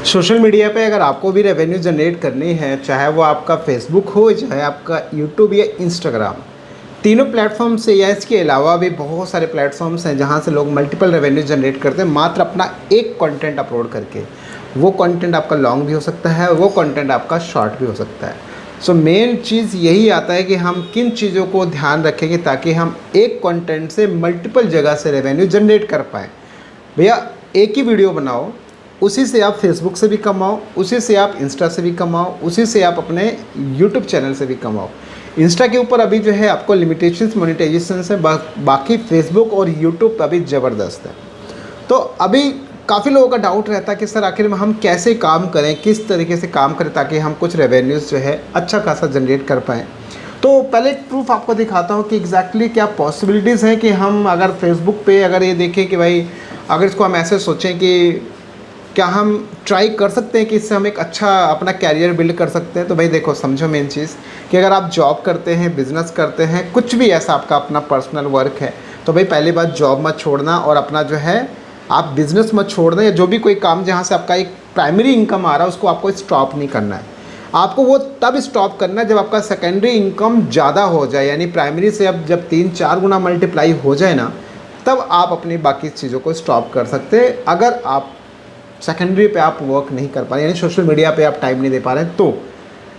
Social media पे अगर आपको भी रेवेन्यू जनरेट करनी है, चाहे वो आपका फेसबुक हो, चाहे आपका यूट्यूब या इंस्टाग्राम, तीनों प्लेटफॉर्म से या इसके अलावा भी बहुत सारे प्लेटफॉर्म्स हैं जहां से लोग मल्टीपल रेवेन्यू जनरेट करते हैं मात्र अपना एक कंटेंट अपलोड करके। वो कंटेंट आपका लॉन्ग भी हो सकता है, वो कंटेंट आपका शॉर्ट भी हो सकता है। सो मेन चीज़ यही आता है कि हम किन चीज़ों को ध्यान रखेंगे ताकि हम एक कंटेंट से मल्टीपल जगह से रेवेन्यू जनरेट कर पाएँ। भैया, एक ही वीडियो बनाओ, उसी से आप फेसबुक से भी कमाओ, उसी से आप इंस्टा से भी कमाओ, उसी से आप अपने यूट्यूब चैनल से भी कमाओ। इंस्टा के ऊपर अभी जो है आपको लिमिटेशंस मोनेटाइजेशन से बाकी फेसबुक और यूट्यूब पे अभी ज़बरदस्त है। तो अभी काफ़ी लोगों का डाउट रहता है कि सर आखिर में हम कैसे काम करें, किस तरीके से काम करें ताकि हम कुछ रेवेन्यूज़ जो है अच्छा खासा जनरेट कर पाएँ। तो पहले एक प्रूफ आपको दिखाता हूँ कि एग्जैक्टली क्या पॉसिबिलिटीज़ हैं कि हम अगर फेसबुक पे अगर ये देखें कि भाई अगर इसको हम ऐसे सोचें कि क्या हम ट्राई कर सकते हैं कि इससे हम एक अच्छा अपना कैरियर बिल्ड कर सकते हैं। तो भाई देखो, समझो मेन चीज़ कि अगर आप जॉब करते हैं, बिज़नेस करते हैं, कुछ भी ऐसा आपका अपना पर्सनल वर्क है, तो भाई पहली बात जॉब मत छोड़ना और अपना जो है आप बिज़नेस मत छोड़ना या जो भी कोई काम जहाँ से आपका एक प्राइमरी इनकम आ रहा है उसको आपको स्टॉप नहीं करना है। आपको वो तब स्टॉप करना है जब आपका सेकेंडरी इनकम ज़्यादा हो जाए, यानी प्राइमरी से अब जब 3-4 गुना मल्टीप्लाई हो जाए ना, तब आप अपनी बाकी चीज़ों को स्टॉप कर सकते हैं। अगर आप सेकेंडरी पे आप वर्क नहीं कर पा रहे, यानी सोशल मीडिया पे आप टाइम नहीं दे पा रहे हैं तो।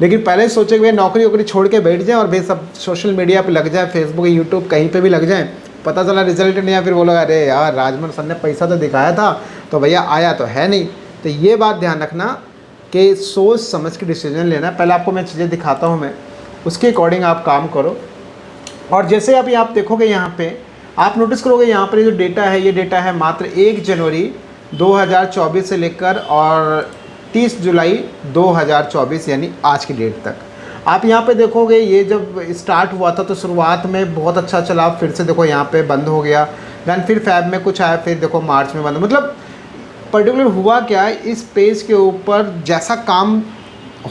लेकिन पहले सोचे कि भाई नौकरी वोकरी छोड़ के बैठ जाए और भाई सब सोशल मीडिया पे लग जाए, फेसबुक यूट्यूब कहीं पे भी लग जाए, पता चला रिजल्ट नहीं आया, फिर बोलो अरे यार राजमन सर ने पैसा तो दिखाया था तो भैया आया तो है नहीं। तो ये बात ध्यान रखना कि सोच समझ के डिसीजन लेना। पहले आपको मैं चीज़ें दिखाता हूँ, मैं उसके अकॉर्डिंग आप काम करो। और जैसे अभी आप देखोगे यहाँ पे आप नोटिस करोगे यहाँ पर जो डेटा है, ये डेटा है मात्र 1 जनवरी 2024 से लेकर और 30 जुलाई 2024 यानी आज की डेट तक। आप यहाँ पे देखोगे ये जब स्टार्ट हुआ था तो शुरुआत में बहुत अच्छा चला, फिर से देखो यहाँ पे बंद हो गया, दैन फिर फैब में कुछ आया, फिर देखो मार्च में बंद। मतलब पर्टिकुलर हुआ क्या है, इस पेज के ऊपर जैसा काम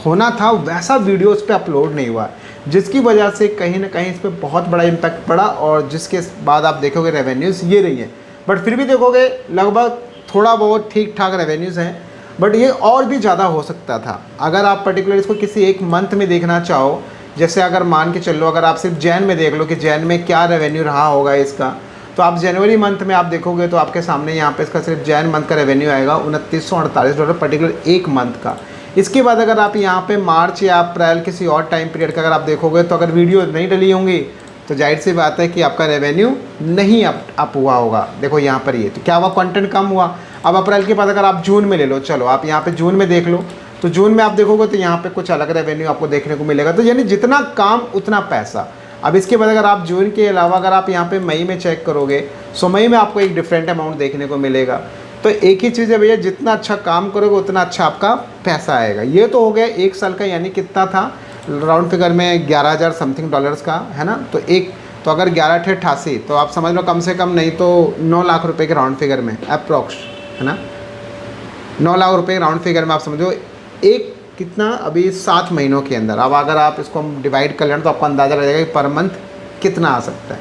होना था वैसा वीडियो उस पर अपलोड नहीं हुआ, जिसकी वजह से कहीं ना कहीं इस पर बहुत बड़ा इम्पैक्ट पड़ा और जिसके बाद आप देखोगे रेवेन्यूज़ ये रही हैं। बट फिर भी देखोगे लगभग थोड़ा बहुत ठीक ठाक रेवेन्यूज़ हैं, बट ये और भी ज़्यादा हो सकता था। अगर आप पर्टिकुलर इसको किसी एक मंथ में देखना चाहो, जैसे अगर मान के चलो अगर आप सिर्फ जैन में देख लो कि जैन में क्या रेवेन्यू रहा होगा इसका, तो आप जनवरी मंथ में आप देखोगे तो आपके सामने यहाँ पे इसका सिर्फ जैन मंथ का रेवेन्यू आएगा $2948 पर्टिकुलर एक मंथ का। इसके बाद अगर आप यहाँ पे मार्च या अप्रैल किसी और टाइम पीरियड का अगर आप देखोगे तो अगर वीडियो नहीं डली होंगी तो जाहिर सी बात है कि आपका रेवेन्यू नहीं अप हुआ होगा। देखो यहाँ पर ये तो क्या हुआ, कंटेंट कम हुआ। अब अप्रैल के बाद अगर आप जून में ले लो, चलो आप यहाँ पे जून में देख लो, तो जून में आप देखोगे तो यहाँ पे कुछ अलग रेवेन्यू आपको देखने को मिलेगा। तो यानी जितना काम उतना पैसा। अब इसके बाद अगर आप जून के अलावा अगर आप यहाँ पे मई में चेक करोगे, सो मई में आपको एक डिफरेंट अमाउंट देखने को मिलेगा। तो एक ही चीज़ है भैया, जितना अच्छा काम करोगे उतना अच्छा आपका पैसा आएगा। ये तो हो गया एक साल का, यानी कितना था राउंड फिगर में 11,000 समथिंग डॉलर्स का है ना। तो अगर 11/88 तो आप समझ लो कम से कम नहीं तो 9 लाख रुपए के राउंड फिगर में अप्रॉक्स, है ना। 9 लाख रुपए राउंड फिगर में आप समझो एक कितना अभी 7 महीनों के अंदर। अब अगर आप इसको डिवाइड कर लें तो आपको अंदाज़ा लग जाएगा कि पर मंथ कितना आ सकता है।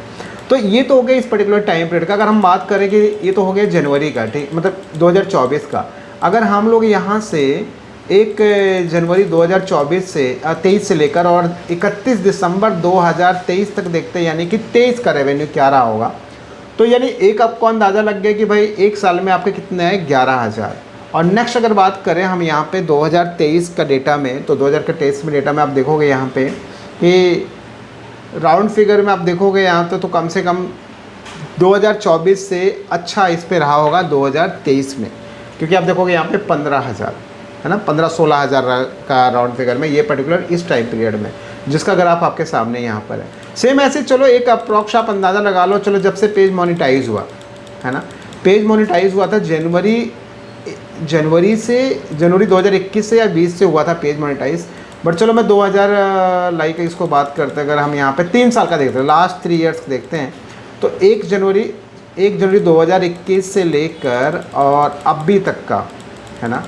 तो ये तो हो गया इस पर्टिकुलर टाइम पीरियड का। अगर हम बात करें कि ये तो हो गया जनवरी का, ठीक, मतलब 2024 का। अगर हम लोग यहाँ से 1 जनवरी 2024 से 23 से लेकर और 31 दिसंबर 2023 तक देखते हैं, यानी कि 23 का रेवेन्यू क्या रहा होगा, तो यानी एक आपको अंदाज़ा लग गया कि भाई एक साल में आपके कितने हैं 11,000। और नेक्स्ट अगर बात करें हम यहाँ पे 2023 का डेटा में, तो 2023 में डेटा में आप देखोगे यहाँ पे कि राउंड फिगर में आप देखोगे यहाँ तो कम से कम 2024 से अच्छा इस पे रहा होगा 2023 में, क्योंकि आप देखोगे यहाँ पे 15,000 है ना, 15-16 हज़ार का राउंड फिगर में ये पर्टिकुलर इस टाइम पीरियड में, जिसका ग्राफ आपके सामने यहाँ पर है। सेम ऐसे चलो एक अप्रॉक्स आप अंदाज़ा लगा लो, चलो जब से पेज मोनेटाइज हुआ है ना, पेज मोनेटाइज हुआ था जनवरी 2021 से या 20 से हुआ था पेज मोनेटाइज। बट चलो मैं 2000 लाइक इसको बात करते हैं, अगर हम यहाँ पे 3 साल का देखते हैं, लास्ट 3 ईयर्स देखते हैं, तो 1 जनवरी 2021 से लेकर और अभी तक का है ना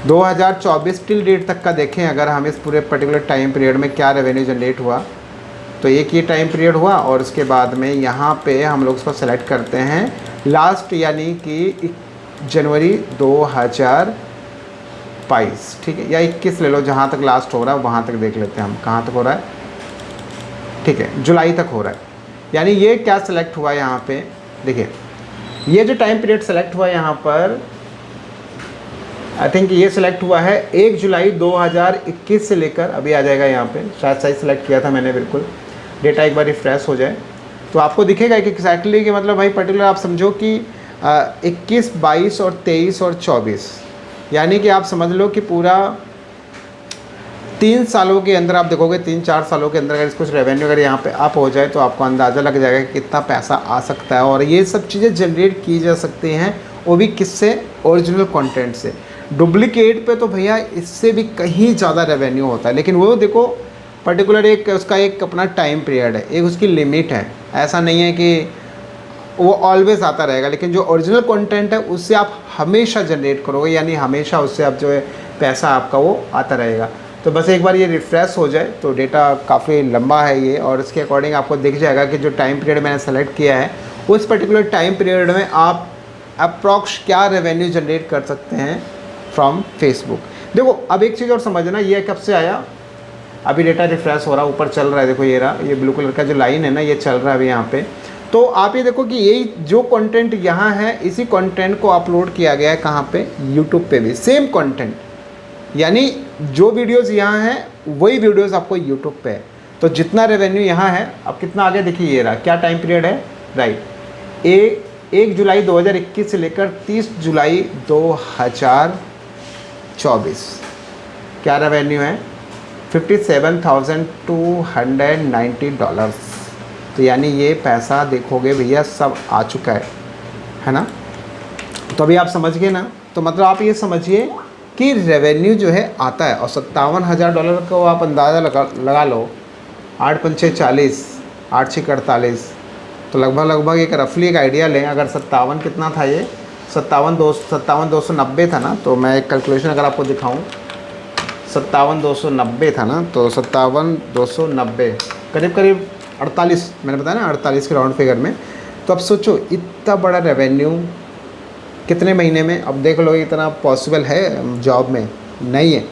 2024 टिल डेट तक का देखें अगर हम इस पूरे पर्टिकुलर टाइम पीरियड में क्या रेवेन्यू जनरेट हुआ, तो एक ये टाइम पीरियड हुआ और उसके बाद में यहाँ पे हम लोग उसको सेलेक्ट करते हैं लास्ट, यानी कि जनवरी 22, ठीक है, या 21 ले लो, जहाँ तक लास्ट हो रहा है वहाँ तक देख लेते हैं हम, कहाँ तक हो रहा है, ठीक है, जुलाई तक हो रहा है। यानी ये क्या सेलेक्ट हुआ है यहाँ पे, देखिए ये जो टाइम पीरियड सेलेक्ट हुआ है यहाँ पर, आई थिंक ये सिलेक्ट हुआ है 1 जुलाई 2021 से लेकर, अभी आ जाएगा यहाँ पे, शायद सही सिलेक्ट किया था मैंने, बिल्कुल डेटा एक बार रिफ्रेश हो जाए तो आपको दिखेगा कि एक्जैक्टली कि मतलब भाई पर्टिकुलर आप समझो कि 21, 22 और 23 और 24, यानी कि आप समझ लो कि पूरा 3 सालों के अंदर आप देखोगे, 3-4 सालों के अंदर अगर कुछ रेवेन्यू अगर यहाँ पे अप हो जाए तो आपको अंदाज़ा लग जाएगा कि कितना पैसा आ सकता है। और ये सब चीज़ें जनरेट की जा सकती हैं, वो भी किससे, ओरिजिनल कंटेंट से। डुप्लीकेट पे तो भैया इससे भी कहीं ज़्यादा रेवेन्यू होता है, लेकिन वो देखो पर्टिकुलर एक उसका एक अपना टाइम पीरियड है, एक उसकी लिमिट है। ऐसा नहीं है कि वो ऑलवेज़ आता रहेगा, लेकिन जो ओरिजिनल कंटेंट है उससे आप हमेशा जनरेट करोगे, यानी हमेशा उससे आप जो है पैसा आपका वो आता रहेगा। तो बस एक बार ये रिफ़्रेश हो जाए तो डेटा काफ़ी लंबा है ये, और इसके अकॉर्डिंग आपको दिख जाएगा कि जो टाइम पीरियड मैंने सेलेक्ट किया है उस पर्टिकुलर टाइम पीरियड में आप अप्रॉक्स क्या रेवेन्यू जनरेट कर सकते हैं फ्रॉम फेसबुक। देखो अब एक चीज़ और समझना, ये कब से आया, अभी डेटा रिफ्रेश हो रहा है, ऊपर चल रहा है, देखो ये रहा, ये ब्लू कलर का जो लाइन है ना ये चल रहा है अभी यहाँ पे। तो आप ये देखो कि यही जो कंटेंट यहाँ है, इसी कंटेंट को अपलोड किया गया है कहाँ पे, यूट्यूब पे भी सेम कंटेंट, यानी जो वीडियोज़ यहाँ हैं वही वीडियोज़ आपको यूट्यूब पे है। तो जितना रेवेन्यू यहाँ है, अब कितना आगे देखिए, ये रहा, क्या टाइम पीरियड है, राइट, 1 जुलाई 2021 से लेकर 30 जुलाई 2024, क्या रेवेन्यू है, $57,290। तो यानी ये पैसा देखोगे भैया सब आ चुका है ना। तो अभी आप समझ गए ना, तो मतलब आप ये समझिए कि रेवेन्यू जो है आता है, और $57,000 को आप अंदाज़ा लगा लो, 8 पंचे 40, 8 छः 48, तो लगभग एक रफली एक आइडिया लें, अगर 57 कितना था ये, 57,290 था ना, तो मैं एक कैलकुलेशन अगर आपको दिखाऊं, 57,290 था ना, तो 57,290 करीब 48, मैंने बताया ना 48 के राउंड फिगर में। तो अब सोचो इतना बड़ा रेवेन्यू कितने महीने में, अब देख लो इतना पॉसिबल है जॉब में नहीं है।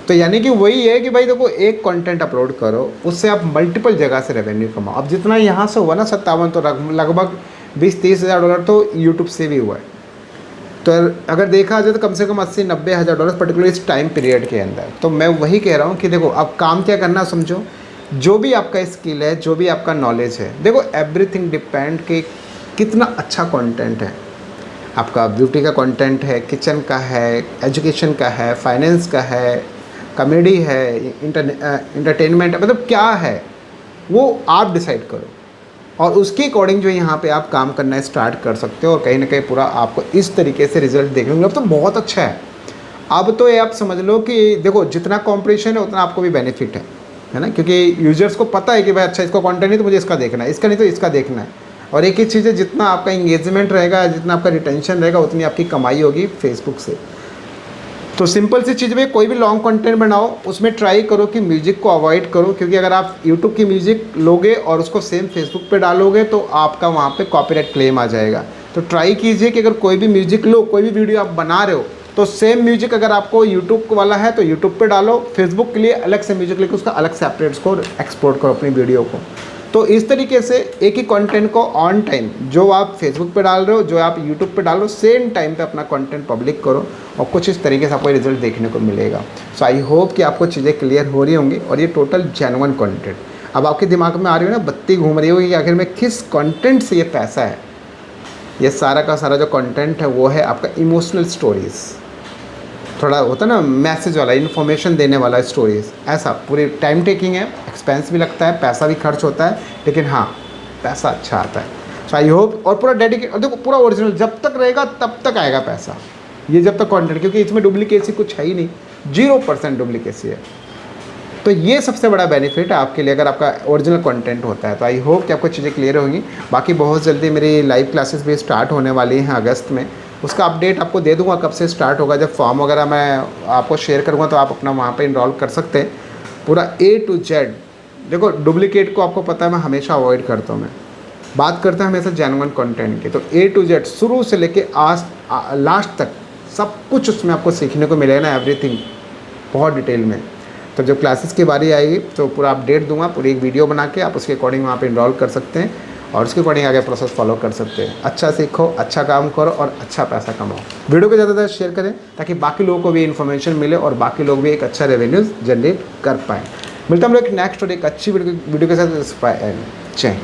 तो यानी कि वही है कि भाई देखो एक कंटेंट अपलोड करो, उससे आप मल्टीपल जगह से रेवेन्यू कमाओ। अब जितना यहाँ से हुआ ना 57, तो लगभग 20-30 हज़ार डॉलर तो यूट्यूब से भी हुआ है। तो अगर देखा जाए तो कम से कम 80-90 हज़ार डॉलर पर्टिकुलर इस टाइम पीरियड के अंदर। तो मैं वही कह रहा हूँ कि देखो अब काम क्या करना समझो, जो भी आपका स्किल है, जो भी आपका नॉलेज है, देखो एवरीथिंग डिपेंड कि कितना अच्छा कंटेंट है आपका। ब्यूटी का कंटेंट है, किचन का है, एजुकेशन का है, फाइनेंस का है, कॉमेडी है, इंटरटेनमेंट, मतलब क्या है वो आप डिसाइड करो, और उसके अकॉर्डिंग जो यहाँ पे आप काम करना स्टार्ट कर सकते हो, और कहीं ना कहीं पूरा आपको इस तरीके से रिजल्ट देखने को मिलेगा। तो बहुत अच्छा है। अब तो ये आप समझ लो कि देखो जितना कॉम्पिटिशन है उतना आपको भी बेनिफिट है ना, क्योंकि यूजर्स को पता है कि भाई अच्छा इसको कंटेंट नहीं तो मुझे इसका देखना है, इसका नहीं तो इसका देखना है। और एक ही चीज़ है, जितना आपका इंगेजमेंट रहेगा, जितना आपका रिटेंशन रहेगा, उतनी आपकी कमाई होगी फेसबुक से। तो सिंपल सी चीज़ में कोई भी लॉन्ग कंटेंट बनाओ, उसमें ट्राई करो कि म्यूज़िक को अवॉइड करो, क्योंकि अगर आप यूट्यूब की म्यूज़िक लोगे और उसको सेम फेसबुक पे डालोगे तो आपका वहाँ पे कॉपीराइट क्लेम आ जाएगा। तो ट्राई कीजिए कि अगर कोई भी म्यूज़िक लो, कोई भी वीडियो आप बना रहे हो, तो सेम म्यूजिक अगर आपको यूट्यूब वाला है तो यूट्यूब पे डालो, फेसबुक के लिए अलग से म्यूजिक लेकर उसका अलग सेपरेट उसको एक्सपोर्ट करो अपनी वीडियो को। तो इस तरीके से एक ही कंटेंट को ऑन टाइम जो आप फेसबुक पे डाल रहे हो, जो आप यूट्यूब पे डाल रहे हो, सेम टाइम पे अपना कंटेंट पब्लिक करो और कुछ इस तरीके से आपको रिजल्ट देखने को मिलेगा। सो आई होप कि आपको चीज़ें क्लियर हो रही होंगी और ये टोटल जेन्युइन कंटेंट अब आपके दिमाग में आ रही हो ना, बत्ती घूम रही होगी कि आखिर में किस कंटेंट से ये पैसा है। ये सारा का सारा जो कंटेंट है वो है आपका इमोशनल स्टोरीज़, थोड़ा होता है ना मैसेज वाला, इन्फॉर्मेशन देने वाला स्टोरीज़, ऐसा पूरी टाइम टेकिंग है, एक्सपेंस भी लगता है, पैसा भी खर्च होता है, लेकिन हाँ पैसा अच्छा आता है। सो आई होप, और पूरा डेडिकेट, और देखो पूरा ओरिजिनल जब तक रहेगा तब तक आएगा पैसा, ये जब तक कंटेंट, क्योंकि इसमें डुप्लीकेसी कुछ है ही नहीं, 0% डुप्लीकेसी है। तो ये सबसे बड़ा बेनिफिट है आपके लिए अगर आपका ओरिजिनल कंटेंट होता है। तो आई होप कि आपको चीज़ें क्लियर होंगी। बाकी बहुत जल्दी मेरी लाइव क्लासेस भी स्टार्ट होने वाली हैं अगस्त में, उसका अपडेट आपको दे दूंगा कब से स्टार्ट होगा। जब फॉर्म वगैरह मैं आपको शेयर करूँगा तो आप अपना वहाँ पे इनरोल कर सकते हैं, पूरा A to Z। देखो डुप्लीकेट को आपको पता है मैं हमेशा अवॉइड करता हूँ, मैं बात करता हूँ हमेशा जेन्युइन कंटेंट की। तो A to Z शुरू से लेके आज लास्ट तक सब कुछ उसमें आपको सीखने को मिलेगा ना, एवरीथिंग बहुत डिटेल में। तो जब क्लासेस की बारी आएगी तो पूरा अपडेट दूंगा, पूरी एक वीडियो बना के आप उसके अकॉर्डिंग वहाँ पे इनरोल कर सकते हैं और उसके अकॉर्डिंग आगे प्रोसेस फॉलो कर सकते हैं। अच्छा सीखो, अच्छा काम करो और अच्छा पैसा कमाओ। वीडियो को ज़्यादा से ज़्यादा शेयर करें ताकि बाकी लोगों को भी इन्फॉर्मेशन मिले और बाकी लोग भी एक अच्छा रेवेन्यू जनरेट कर पाएँ। मिलता हम लोग एक नेक्स्ट और एक अच्छी वीडियो के साथ। जय हिंद।